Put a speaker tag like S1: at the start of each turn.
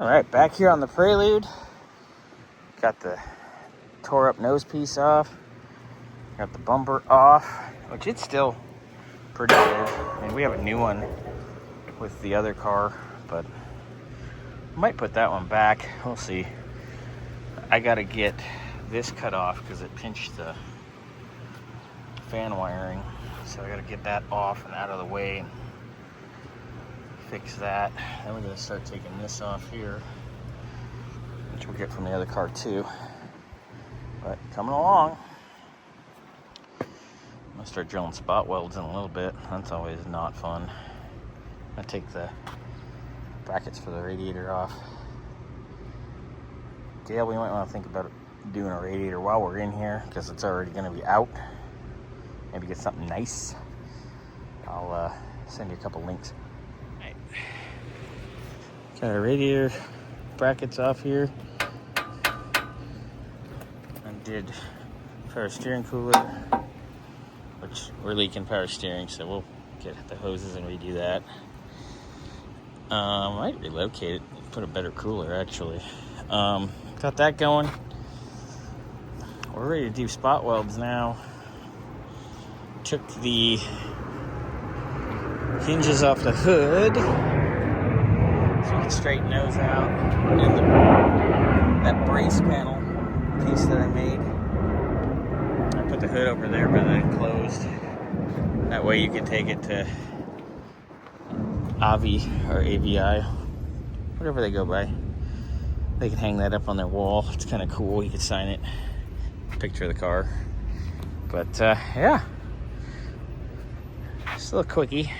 S1: All right, back here on the Prelude. Got the tore up nose piece off. Got the bumper off, which it's still pretty good. I mean, we have a new one with the other car, but might put that one back. We'll see. I gotta get this cut off because it pinched the fan wiring. So I gotta get that off and out of the way and fix that. Then we're gonna start taking this off here, which we'll get from the other car too. But coming along. I'm gonna start drilling spot welds in a little bit. That's always not fun. I'm gonna take the brackets for the radiator off. Gayle, we might want to think about doing a radiator while we're in here because it's already gonna be out. Maybe get something nice. I'll send you a couple links. Right. Got our radiator brackets off here. And did power steering cooler, which we're leaking power steering, so we'll get the hoses and redo that. Might relocate it, put a better cooler actually. Got that going. We're ready to do spot welds now. Took the hinges off the hood so we can straighten those out, and that brace panel piece that I made, I put the hood over there by the enclosed. That way you can take it to Avi or AVI, whatever they go by. They can hang that up on their wall. It's kind of cool. You can sign it, picture of the car. But yeah, still a quickie.